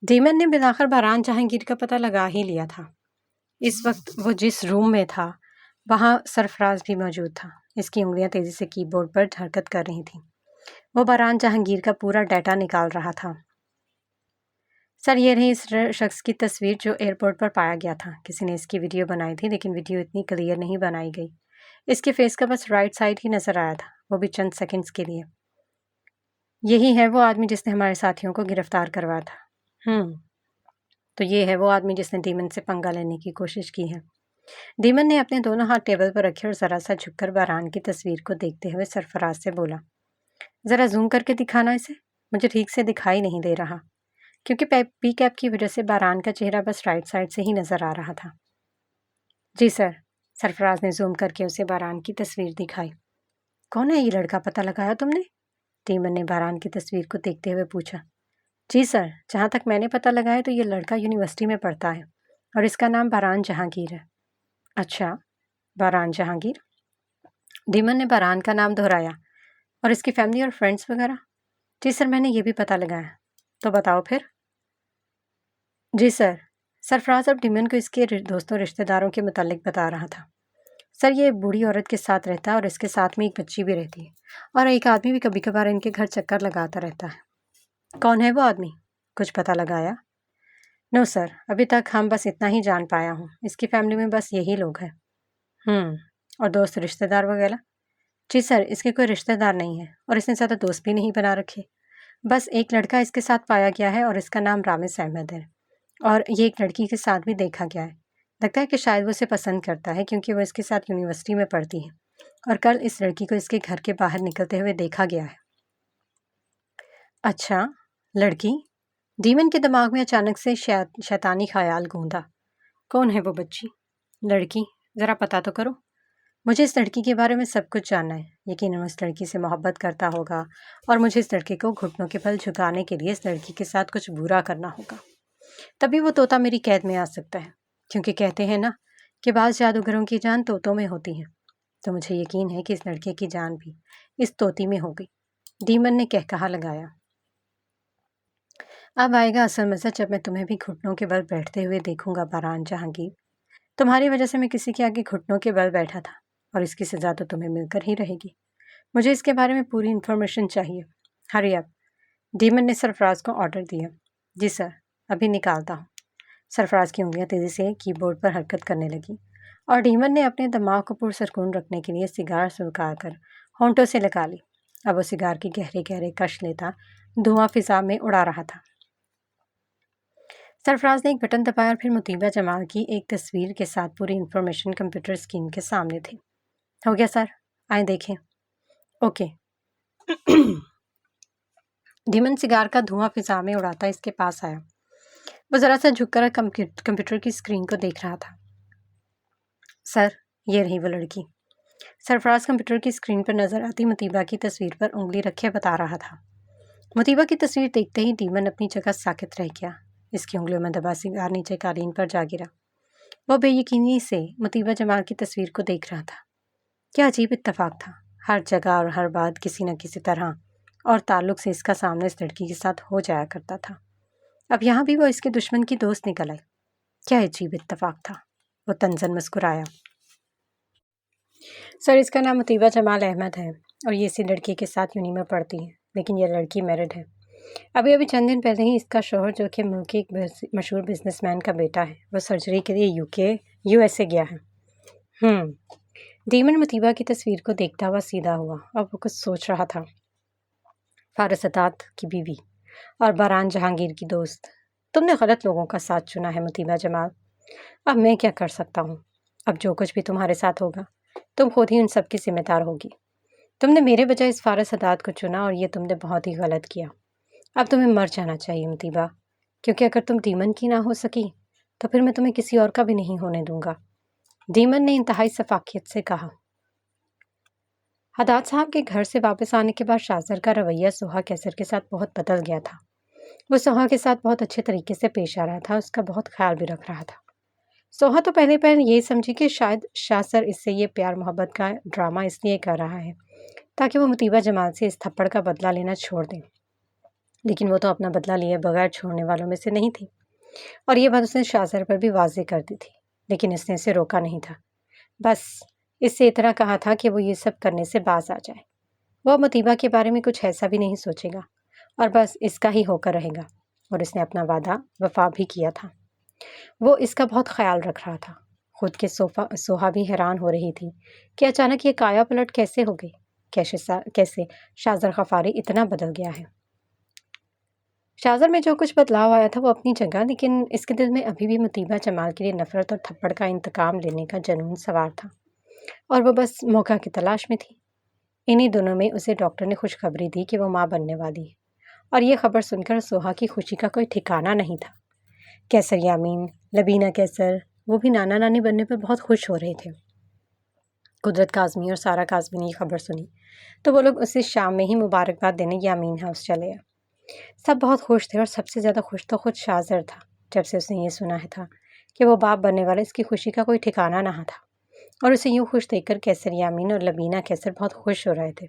ڈیمن نے بالآخر باران جہانگیر کا پتہ لگا ہی لیا تھا۔ اس وقت وہ جس روم میں تھا وہاں سرفراز بھی موجود تھا۔ اس کی انگلیاں تیزی سے کی بورڈ پر حرکت کر رہی تھیں۔ وہ باران جہانگیر کا پورا ڈیٹا نکال رہا تھا۔ سر، یہ رہی اس شخص کی تصویر جو ایئرپورٹ پر پایا گیا تھا۔ کسی نے اس کی ویڈیو بنائی تھی لیکن ویڈیو اتنی کلیئر نہیں بنائی گئی۔ اس کے فیس کا بس رائٹ سائڈ ہی نظر آیا تھا، وہ بھی چند سیکنڈز کے لیے۔ یہی ہے وہ آدمی جس نے ہمارے ساتھیوں کو گرفتار کروایا تھا۔ تو یہ ہے وہ آدمی جس نے ڈیمن سے پنگا لینے کی کوشش کی ہے۔ ڈیمن نے اپنے دونوں ہاتھ ٹیبل پر رکھے اور ذرا سا جھک کر باران کی تصویر کو دیکھتے ہوئے سرفراز سے بولا، ذرا زوم کر کے دکھانا اسے، مجھے ٹھیک سے دکھائی نہیں دے رہا، کیونکہ پی کیپ کی وجہ سے باران کا چہرہ بس رائٹ سائڈ سے ہی نظر آ رہا تھا۔ جی سر، سرفراز نے زوم کر کے اسے باران کی تصویر دکھائی۔ کون ہے یہ لڑکا، پتہ لگایا تم نے؟ ڈیمن نے باران کی تصویر کو دیکھتے ہوئے پوچھا۔ جی سر، جہاں تک میں نے پتہ لگایا تو یہ لڑکا یونیورسٹی میں پڑھتا ہے اور اس کا نام باران جہانگیر ہے۔ اچھا، باران جہانگیر؟ ڈیمن نے باران کا نام دہرایا۔ اور اس کی فیملی اور فرینڈز وغیرہ؟ جی سر، میں نے یہ بھی پتہ لگایا۔ تو بتاؤ پھر۔ جی سر۔ سرفراز اب ڈیمن کو اس کے دوستوں رشتہ داروں کے متعلق بتا رہا تھا۔ سر یہ بوڑھی عورت کے ساتھ رہتا ہے اور اس کے ساتھ میں ایک بچی بھی رہتی ہے، اور ایک آدمی بھی کبھی کبھار ان کے گھر چکر لگاتا رہتا ہے۔ کون ہے وہ آدمی؟ کچھ پتہ لگایا؟ نو سر، ابھی تک ہم بس اتنا ہی جان پایا ہوں۔ اس کی فیملی میں بس یہی لوگ ہیں۔ اور دوست رشتہ دار وغیرہ؟ جی سر، اس کے کوئی رشتہ دار نہیں ہے، اور اس نے زیادہ دوست بھی نہیں بنا رکھے۔ بس ایک لڑکا اس کے ساتھ پایا گیا ہے اور اس کا نام رامز احمد ہے، اور یہ ایک لڑکی کے ساتھ بھی دیکھا گیا ہے۔ لگتا ہے کہ شاید وہ اسے پسند کرتا ہے کیونکہ وہ اس کے ساتھ یونیورسٹی میں پڑھتی ہے، اور کل اس لڑکی کو اس کے گھر کے باہر نکلتے ہوئے دیکھا گیا ہے۔ اچھا، لڑکی؟ ڈیمن کے دماغ میں اچانک سے شیطانی خیال گوندا۔ کون ہے وہ بچی؟ لڑکی؟ ذرا پتہ تو کرو۔ مجھے اس لڑکی کے بارے میں سب کچھ جاننا ہے۔ یقیناً اس لڑکی سے محبت کرتا ہوگا، اور مجھے اس لڑکے کو گھٹنوں کے بل جھکانے کے لیے اس لڑکی کے ساتھ کچھ برا کرنا ہوگا۔ تبھی وہ طوطا میری قید میں آ سکتا ہے، کیونکہ کہتے ہیں نا کہ بعض جادوگروں کی جان طوطوں میں ہوتی ہے۔ تو مجھے یقین ہے کہ اس لڑکے کی جان بھی اس طوطی میں ہوگی۔ ڈیمن نے کہا لگایا۔ اب آئے گا اصل مزہ جب میں تمہیں بھی گھٹنوں کے بل بیٹھتے ہوئے دیکھوں گا باران جہانگیر۔ تمہاری وجہ سے میں کسی کے آگے گھٹنوں کے بل بیٹھا تھا، اور اس کی سزا تو تمہیں مل کر ہی رہے گی۔ مجھے اس کے بارے میں پوری انفارمیشن چاہیے۔ ہری اپ، ڈیمن نے سرفراز کو آرڈر دیا۔ جی سر، ابھی نکالتا ہوں۔ سرفراز کی انگلیاں تیزی سے کی بورڈ پر حرکت کرنے لگیں، اور ڈیمن نے اپنے دماغ کو پرسکون رکھنے کے لیے سگار سلگا کر ہونٹوں سے لگا لی۔ اب وہ سگار کی گہرے گہرے کش لیتا دھواں فضا میں اڑا رہا تھا۔ سرفراز نے ایک بٹن دبایا اور پھر مطیبہ جمال کی ایک تصویر کے ساتھ پوری انفارمیشن کمپیوٹر اسکرین کے سامنے تھی۔ ہو گیا سر، آئیں دیکھیں۔ اوکے۔ ڈیمن سگار کا دھواں فضا میں اڑاتا اس کے پاس آیا۔ وہ ذرا سا جھک کر کمپیوٹر کی اسکرین کو دیکھ رہا تھا۔ سر، یہ رہی وہ لڑکی۔ سرفراز کمپیوٹر کی اسکرین پر نظر آتی مطیبہ کی تصویر پر انگلی رکھے بتا رہا تھا۔ مطیبہ کی تصویر دیکھتے ہی ڈیمن اپنی جگہ ساکت رہ گیا۔ اس کی انگلیوں میں دبا سگار نیچے قالین پر جا گرا۔ وہ بے یقینی سے مطیبہ جمال کی تصویر کو دیکھ رہا تھا۔ کیا عجیب اتفاق تھا۔ ہر جگہ اور ہر بات کسی نہ کسی طرح اور تعلق سے اس کا سامنا اس لڑکی کے ساتھ ہو جایا کرتا تھا۔ اب یہاں بھی وہ اس کے دشمن کی دوست نکل آئی۔ کیا عجیب اتفاق تھا۔ وہ طنزاً مسکرایا۔ سر، اس کا نام مطیبہ جمال احمد ہے، اور یہ اسی لڑکی کے ساتھ یونی میں پڑھتی ہے، لیکن یہ لڑکی میرڈ ہے۔ ابھی چند دن پہلے ہی اس کا شوہر، جو کہ ملک کے ایک مشہور بزنس مین کا بیٹا ہے، وہ سرجری کے لیے یو ایس اے گیا ہے۔ ڈیمن مطیبہ کی تصویر کو دیکھتا ہوا سیدھا ہوا، اور وہ کچھ سوچ رہا تھا۔ فارس عطا کی بیوی اور باران جہانگیر کی دوست، تم نے غلط لوگوں کا ساتھ چنا ہے مطیبہ جمال۔ اب میں کیا کر سکتا ہوں؟ اب جو کچھ بھی تمہارے ساتھ ہوگا تم خود ہی ان سب کی ذمہ دار ہوگی۔ تم نے میرے بجائے اس فارس عطا کو چنا، اور یہ تم نے بہت ہی غلط کیا۔ اب تمہیں مر جانا چاہیے مطیبہ، کیونکہ اگر تم ڈیمن کی نہ ہو سکی تو پھر میں تمہیں کسی اور کا بھی نہیں ہونے دوں گا، ڈیمن نے انتہائی شفقت سے کہا۔ حداد صاحب کے گھر سے واپس آنے کے بعد شاہزر کا رویہ سوہا کیسر کے ساتھ بہت بدل گیا تھا۔ وہ سوہا کے ساتھ بہت اچھے طریقے سے پیش آ رہا تھا، اس کا بہت خیال بھی رکھ رہا تھا۔ سوہا تو پہلے یہی سمجھی کہ شاید شاہزر اس سے یہ پیار محبت کا ڈرامہ اس لیے کر رہا ہے تاکہ وہ مطیبہ جمال سے اس تھپڑ کا بدلہ لینا چھوڑ دیں، لیکن وہ تو اپنا بدلہ لیے بغیر چھوڑنے والوں میں سے نہیں تھی، اور یہ بات اس نے شاہزر پر بھی واضح کر دی تھی، لیکن اس نے اسے روکا نہیں تھا۔ بس اس سے اتنا کہا تھا کہ وہ یہ سب کرنے سے باز آ جائے۔ وہ مطیبہ کے بارے میں کچھ ایسا بھی نہیں سوچے گا، اور بس اس کا ہی ہو کر رہے گا، اور اس نے اپنا وعدہ وفا بھی کیا تھا۔ وہ اس کا بہت خیال رکھ رہا تھا۔ خود کے سوہا بھی حیران ہو رہی تھی کہ اچانک یہ کایا پلٹ کیسے ہو گئی، کیسے شاہزر غفاری اتنا بدل گیا ہے۔ شاہزر میں جو کچھ بدلاؤ آیا تھا وہ اپنی جگہ، لیکن اس کے دل میں ابھی بھی مطیبہ جمال کے لیے نفرت اور تھپڑ کا انتقام لینے کا جنون سوار تھا، اور وہ بس موقع کی تلاش میں تھی۔ انہی دنوں میں اسے ڈاکٹر نے خوشخبری دی کہ وہ ماں بننے والی ہے، اور یہ خبر سن کر سوہا کی خوشی کا کوئی ٹھکانہ نہیں تھا۔ کیسر یامین، لبینہ کیسر، وہ بھی نانا نانی بننے پر بہت خوش ہو رہے تھے۔ قدرت کاظمی اور سارا کاظمی نے یہ خبر سنی تو وہ لوگ اسے شام میں ہی مبارکباد دینے یامین ہاؤس چلے آئے۔ سب بہت خوش تھے، اور سب سے زیادہ خوش تو خود شاہزر تھا جب سے اس نے یہ سنا تھا کہ وہ باپ بننے والا۔ اس کی خوشی کا کوئی ٹھکانہ نہ تھا، اور اسے یوں خوش دیکھ کر کیسر یامین اور لبینہ کیسر بہت خوش ہو رہے تھے۔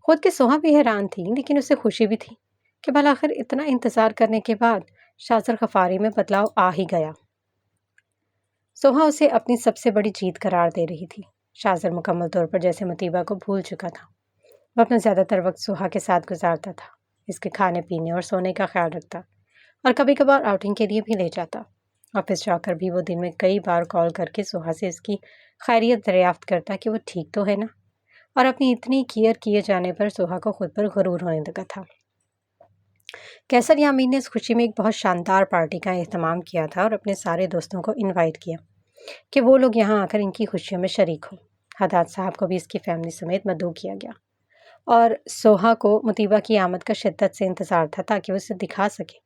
خود کے سوہا بھی حیران تھی، لیکن اسے خوشی بھی تھی کہ بالآخر اتنا انتظار کرنے کے بعد شاذر غفاری میں بدلاؤ آ ہی گیا۔ سوہا اسے اپنی سب سے بڑی جیت قرار دے رہی تھی۔ شاذر مکمل طور پر جیسے مطیبہ کو بھول چکا تھا۔ وہ اپنا زیادہ تر وقت سوہا کے ساتھ گزارتا تھا، اس کے کھانے پینے اور سونے کا خیال رکھتا، اور کبھی کبھار آؤٹنگ کے لیے بھی لے جاتا۔ آفس جا کر بھی وہ دن میں کئی بار کال کر کے سوہا سے اس کی خیریت دریافت کرتا کہ وہ ٹھیک تو ہے نا، اور اپنی اتنی کیئر کیے جانے پر سوہا کو خود پر غرور ہونے لگا تھا۔ کیسر یامین نے اس خوشی میں ایک بہت شاندار پارٹی کا اہتمام کیا تھا اور اپنے سارے دوستوں کو انوائٹ کیا کہ وہ لوگ یہاں آ کر ان کی خوشیوں میں شریک ہوں۔ حداد صاحب کو بھی اس کی فیملی سمیت مدعو کیا گیا، اور سوہا کو مطیبہ کی آمد کا شدت سے انتظار تھا تاکہ وہ اسے دکھا سکے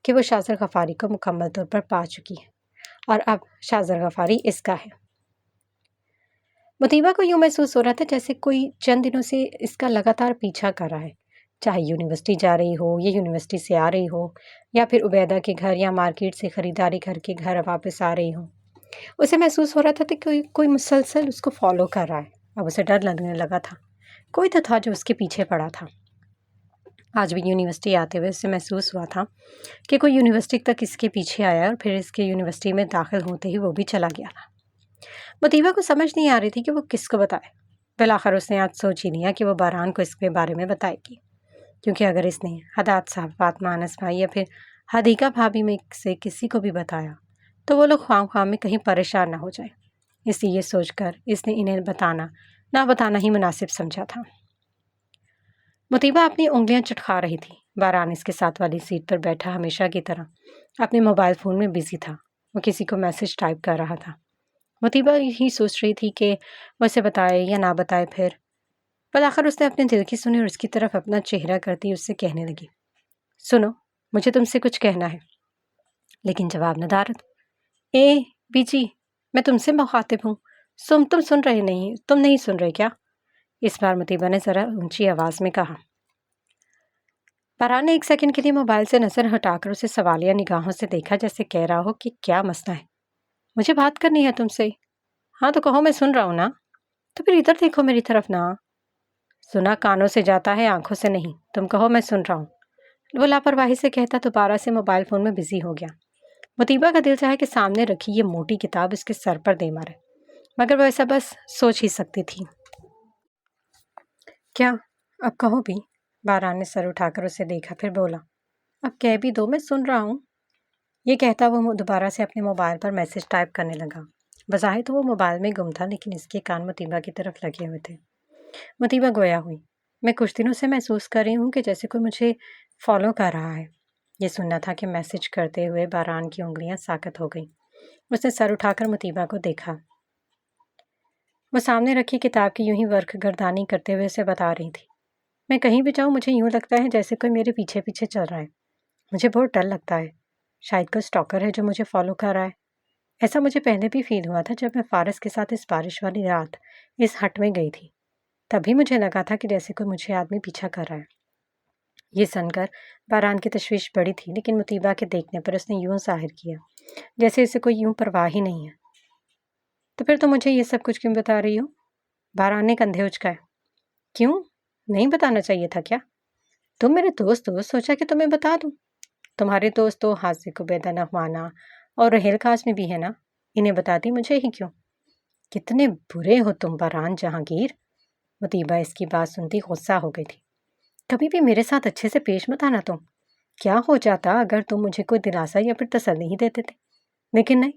کہ وہ شاذر غفاری کو مکمل طور پر پا چکی ہے اور اب شاذر غفاری اس کا ہے۔ مطیبہ کو یوں محسوس ہو رہا تھا جیسے کوئی چند دنوں سے اس کا لگاتار پیچھا کر رہا ہے، چاہے یونیورسٹی جا رہی ہو یا یونیورسٹی سے آ رہی ہو، یا پھر عبیدہ کے گھر یا مارکیٹ سے خریداری کر کے گھر واپس آ رہی ہو۔ اسے محسوس ہو رہا تھا کہ کوئی مسلسل اس کو فالو کر رہا ہے۔ اب اسے ڈر لگنے لگا تھا، کوئی تو تھا جو اس کے پیچھے پڑا تھا۔ آج بھی یونیورسٹی آتے ہوئے اسے محسوس ہوا تھا کہ کوئی یونیورسٹی تک اس کے پیچھے آیا اور پھر اس کے یونیورسٹی میں داخل ہوتے ہی وہ بھی چلا گیا تھا۔ مطیبہ کو سمجھ نہیں آ رہی تھی کہ وہ کس کو بتائے۔ بالآخر اس نے آج سوچ ہی لیا کہ وہ باران کو اس کے بارے میں بتائے گی، کیونکہ اگر اس نے حداد صاحب، فاطمہ، انس بھائی یا پھر حدیقہ بھابھی میں سے کسی کو بھی بتایا تو وہ لوگ خواہ خواہ میں کہیں پریشان نہ ہو جائیں۔ اس لیے یہ سوچ کر اس نے انہیں نہ بتانا ہی مناسب سمجھا تھا۔ مطیبہ اپنی انگلیاں چٹکا رہی تھی۔ باران اس کے ساتھ والی سیٹ پر بیٹھا ہمیشہ کی طرح اپنے موبائل فون میں بزی تھا۔ وہ کسی کو میسج ٹائپ کر رہا تھا۔ مطیبہ یہی سوچ رہی تھی کہ وہ اسے بتائے یا نہ بتائے۔ پھر بالآخر اس نے اپنے دل کی سنی اور اس کی طرف اپنا چہرہ کرتی اس سے کہنے لگی، سنو، مجھے تم سے کچھ کہنا ہے۔ لیکن جواب ندارت۔ بی جی، میں تم سے مخاطب ہوں، تم سن رہے نہیں، تم نہیں سن رہے کیا؟ اس بار مطیبہ نے ذرا اونچی آواز میں کہا۔ باران نے ایک سیکنڈ کے لیے موبائل سے نظر ہٹا کر اسے سوالیہ نگاہوں سے دیکھا، جیسے کہہ رہا ہو کہ کیا مسئلہ ہے؟ مجھے بات کرنی ہے تم سے۔ ہاں تو کہو، میں سن رہا ہوں نا۔ تو پھر ادھر دیکھو میری طرف نا۔ سنا کانوں سے جاتا ہے، آنکھوں سے نہیں۔ تم کہو میں سن رہا ہوں۔ وہ لاپرواہی سے کہتا دوبارہ سے موبائل فون میں بزی ہو گیا۔ مطیبہ کا دل چاہے کہ سامنے رکھی یہ موٹی کتاب اس کے سر پر دے مارے، مگر وہ ایسا بس سوچ ہی سکتی تھی۔ کیا؟ اب کہو بھی۔ باران نے سر اٹھا کر اسے دیکھا، پھر بولا، اب کہہ بھی دو، میں سن رہا ہوں۔ یہ کہتا وہ دوبارہ سے اپنے موبائل پر میسج ٹائپ کرنے لگا۔ بظاہر تو وہ موبائل میں گم تھا، لیکن اس کے کان مطیبہ کی طرف لگے ہوئے تھے۔ مطیبہ گویا ہوئی، میں کچھ دنوں سے محسوس کر رہی ہوں کہ جیسے کوئی مجھے فالو کر رہا ہے۔ یہ سننا تھا کہ میسج کرتے ہوئے باران کی انگلیاں ساکت ہو گئیں۔ اس نے سر اٹھا کر مطیبہ کو دیکھا۔ وہ سامنے رکھی کتاب کی یوں ہی ورق گردانی کرتے ہوئے اسے بتا رہی تھی، میں کہیں بھی جاؤں مجھے یوں لگتا ہے جیسے کوئی میرے پیچھے پیچھے چل رہا ہے۔ مجھے بہت ڈر لگتا ہے، شاید کوئی سٹاکر ہے جو مجھے فالو کر رہا ہے۔ ایسا مجھے پہلے بھی فیل ہوا تھا جب میں فارس کے ساتھ اس بارش والی رات اس ہٹ میں گئی تھی، تبھی مجھے لگا تھا کہ جیسے کوئی مجھے آدمی پیچھا کر رہا ہے۔ یہ سن کر باران کی تشویش بڑی تھی، لیکن مطیبہ کے دیکھنے پر اس نے یوں ظاہر کیا جیسے اسے کوئی یوں پرواہ ہی نہیں ہے۔ تو پھر تم مجھے یہ سب کچھ کیوں بتا رہی ہو؟ باران نے کندھے اچکائے۔ کیوں؟ نہیں بتانا چاہیے تھا کیا؟ تم میرے دوست ہو، سوچا کہ تمہیں بتا دوں۔ تمہارے دوست تو حاذق، عبیدہ، نعمانہ اور رحیل خاص میں بھی ہے نا، انہیں بتاتی، مجھے ہی کیوں؟ کتنے برے ہو تم باران جہانگیر۔ مطیبہ اس کی بات سنتی غصہ ہو گئی تھی۔ کبھی بھی میرے ساتھ اچھے سے پیش مت آنا تم۔ کیا ہو جاتا اگر تم مجھے کوئی دلاسا یا پھر تسلی ہی دیتے تھے، لیکن نہیں،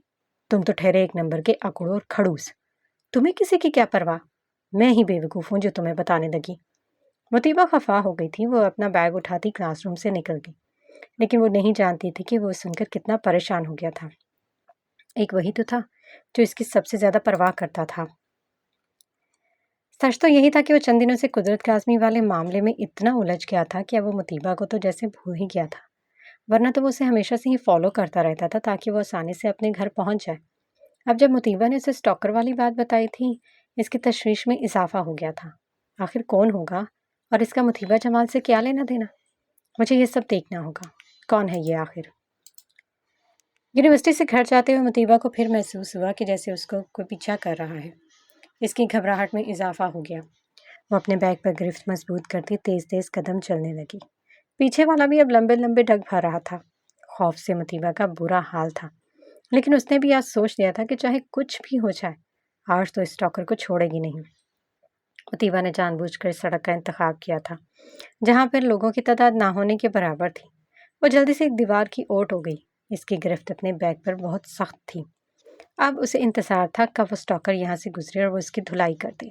تم تو ٹھہرے ایک نمبر کے اکڑ اور کھڑوس۔ تمہیں کسی کی کیا پرواہ؟ میں ہی بے وقوف ہوں جو تمہیں بتانے لگی۔ مطیبہ خفا ہو گئی تھی، وہ اپنا بیگ اٹھاتی کلاس روم سے نکل گئی، لیکن وہ نہیں جانتی تھی کہ وہ سن کر کتنا پریشان ہو گیا تھا۔ ایک وہی تو تھا جو اس کی سب سے زیادہ پرواہ کرتا تھا۔ سچ تو یہی تھا کہ وہ چند دنوں سے قدرت کاظمی والے معاملے میں اتنا الجھ گیا تھا کہ اب وہ مطیبہ کو تو جیسے بھول ہی گیا تھا، ورنہ تو وہ اسے ہمیشہ سے ہی فالو کرتا رہتا تھا تاکہ وہ آسانی سے اپنے گھر پہنچ جائے۔ اب جب مطیبہ نے اسے سٹاکر والی بات بتائی تھی، اس کی تشویش میں اضافہ ہو گیا تھا۔ آخر کون ہوگا اور اس کا مطیبہ جمال سے کیا لینا دینا؟ مجھے یہ سب دیکھنا ہوگا، کون ہے یہ آخر؟ یونیورسٹی سے گھر جاتے ہوئے مطیبہ کو پھر محسوس ہوا کہ جیسے اس کو کوئی پیچھا کر رہا ہے۔ اس کی گھبراہٹ میں اضافہ ہو گیا۔ وہ اپنے بیگ پر گرفت مضبوط کرتی تیز تیز قدم چلنے لگی۔ پیچھے والا بھی اب لمبے لمبے ڈگ بھر رہا تھا۔ خوف سے متیبہ کا برا حال تھا، لیکن اس نے بھی آج سوچ لیا تھا کہ چاہے کچھ بھی ہو جائے آج تو اس ٹاکر کو چھوڑے گی نہیں۔ متیبہ نے جان بوجھ کر سڑک کا انتخاب کیا تھا جہاں پر لوگوں کی تعداد نہ ہونے کے برابر تھی۔ وہ جلدی سے ایک دیوار کی اوٹ ہو گئی۔ اس کی گرفت اپنے بیگ پر بہت سخت تھی۔ اب اسے انتظار تھا کب وہ سٹاکر یہاں سے گزرے اور وہ اس کی دھلائی کر دے۔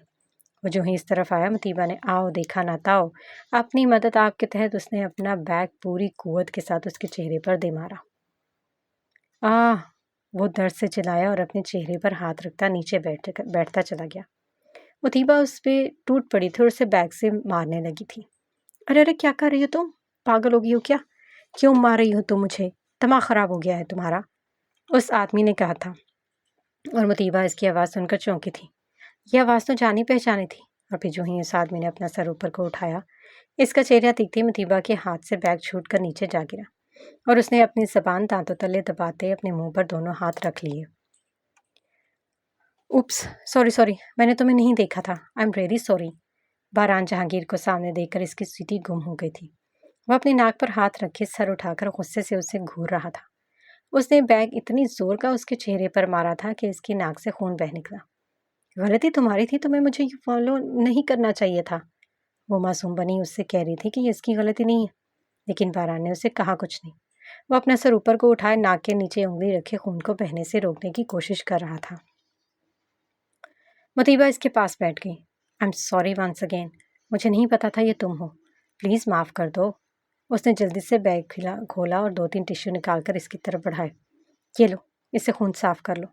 وہ جو ہی اس طرف آیا، متیبہ نے آؤ دیکھا نہ تاؤ اپنی مدد آپ کے تحت اس نے اپنا بیگ پوری قوت کے ساتھ اس کے چہرے پر دے مارا۔ وہ درد سے چلایا اور اپنے چہرے پر ہاتھ رکھتا نیچے بیٹھتا چلا گیا۔ متیبہ اس پہ ٹوٹ پڑی تھی اور اسے بیگ سے مارنے لگی تھی۔ ارے کیا کر رہی ہو تم؟ پاگل ہو گئی ہو کیا؟ کیوں مار رہی ہو تم مجھے؟ دماغ خراب ہو گیا ہے تمہارا، اس آدمی نے کہا تھا، اور متیبہ اس کی آواز سن کر چونکی تھی۔ یہ آواز تو جانی پہچانی تھی، اور پھر جو ہی اس آدمی نے اپنا سر اوپر کو اٹھایا، اس کا چہرہ دیکھتے متیبہ کے ہاتھ سے بیگ چھوٹ کر نیچے جا گرا، اور اس نے اپنی زبان دانتوں تلے دباتے اپنے منہ پر دونوں ہاتھ رکھ لیے۔ اوپس، سوری، میں نے تمہیں نہیں دیکھا تھا، آئی ایم ریئلی سوری۔ باران جہانگیر کو سامنے دیکھ کر اس کی سیٹی گم ہو گئی تھی۔ وہ اپنی ناک پر ہاتھ رکھے سر اٹھا کر غصے سے اسے گھور رہا تھا۔ اس نے بیگ اتنی زور کا اس کے چہرے پر مارا تھا کہ اس کی ناک سے خون بہہ نکلا۔ غلطی تمہاری تھی، تمہیں مجھے یہ فالو نہیں کرنا چاہیے تھا، وہ معصوم بنی اس سے کہہ رہی تھی کہ یہ اس کی غلطی نہیں ہے، لیکن باران نے اسے کہا کچھ نہیں۔ وہ اپنا سر اوپر کو اٹھائے ناک کے نیچے انگلی رکھے خون کو بہنے سے روکنے کی کوشش کر رہا تھا۔ متیبہ اس کے پاس بیٹھ گئی۔ I am sorry once again, مجھے نہیں پتا تھا یہ تم ہو، پلیز معاف کر دو۔ اس نے جلدی سے بیگ کھولا اور 2-3 ٹشو نکال کر اس کی طرف بڑھائے۔ یہ لو، اسے خون صاف کر لو۔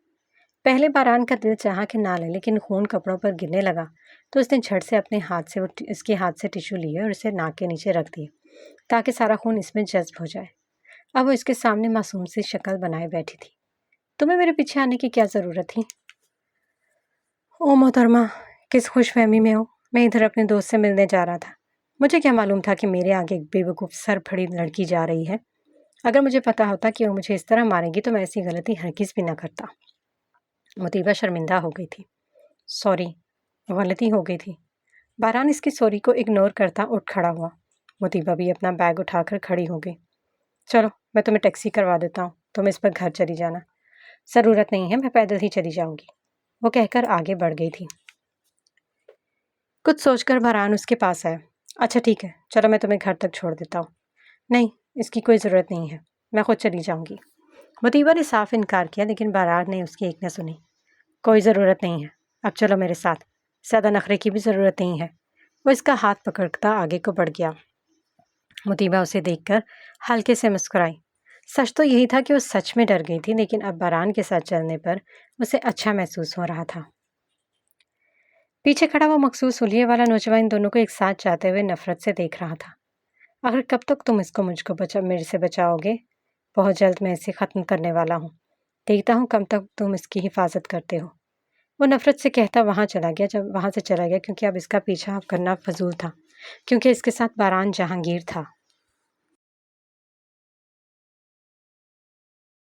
پہلے باران کا دل چاہا کہ نہ لے، لیکن خون کپڑوں پر گرنے لگا تو اس نے جھٹ سے اپنے ہاتھ سے اس کے ہاتھ سے ٹشو لیے اور اسے ناک کے نیچے رکھ دیے تاکہ سارا خون اس میں جذب ہو جائے۔ اب وہ اس کے سامنے معصوم سی شکل بنائے بیٹھی تھی۔ تمہیں میرے پیچھے آنے کی کیا ضرورت تھی؟ او محترمہ، کس خوش فہمی میں ہو؟ میں ادھر اپنے دوست سے ملنے جا رہا تھا۔ مجھے کیا معلوم تھا کہ میرے آگے ایک بے وقوف سر پھڑی لڑکی جا رہی ہے۔ اگر مجھے پتا ہوتا کہ وہ مجھے اس طرح مارے گی تو میں ایسی غلطی ہرگز بھی نہ کرتا۔ متیبہ شرمندہ ہو گئی تھی۔ سوری، غلطی ہو گئی تھی۔ باران اس کی سوری کو اگنور کرتا اٹھ کھڑا ہوا۔ متیبہ بھی اپنا بیگ اٹھا کر کھڑی ہو گئی۔ چلو، میں تمہیں ٹیکسی کروا دیتا ہوں، تم اس پر گھر چلی جانا۔ ضرورت نہیں ہے، میں پیدل ہی چلی جاؤں گی، وہ کہہ کر آگے بڑھ گئی تھی۔ کچھ سوچ کر باران اس کے پاس آیا۔ اچھا ٹھیک ہے، چلو میں تمہیں گھر تک چھوڑ دیتا ہوں۔ نہیں، اس کی کوئی ضرورت نہیں ہے، میں خود چلی جاؤں گی۔ متیبہ نے صاف انکار کیا، لیکن باران نے اس کی ایک نہ سنی۔ کوئی ضرورت نہیں ہے، اب چلو میرے ساتھ، زیادہ نخرے کی بھی ضرورت نہیں ہے۔ وہ اس کا ہاتھ پکڑتا آگے کو بڑھ گیا۔ متیبہ اسے دیکھ کر ہلکے سے مسکرائی۔ سچ تو یہی تھا کہ وہ سچ میں ڈر گئی تھی، لیکن اب باران کے ساتھ چلنے پر اسے اچھا محسوس ہو رہا تھا۔ پیچھے کھڑا وہ مخصوص حلیے والا نوجوان دونوں کو ایک ساتھ جاتے ہوئے نفرت سے دیکھ رہا تھا۔ آخر کب تک تم اس کو میرے سے بچاؤ گے؟ بہت جلد میں اسے ختم کرنے والا ہوں، دیکھتا ہوں کب تک تم اس کی حفاظت کرتے ہو۔ وہ نفرت سے کہتا وہاں سے چلا گیا کیونکہ اب اس کا پیچھا کرنا فضول تھا، کیونکہ اس کے ساتھ باران جہانگیر تھا۔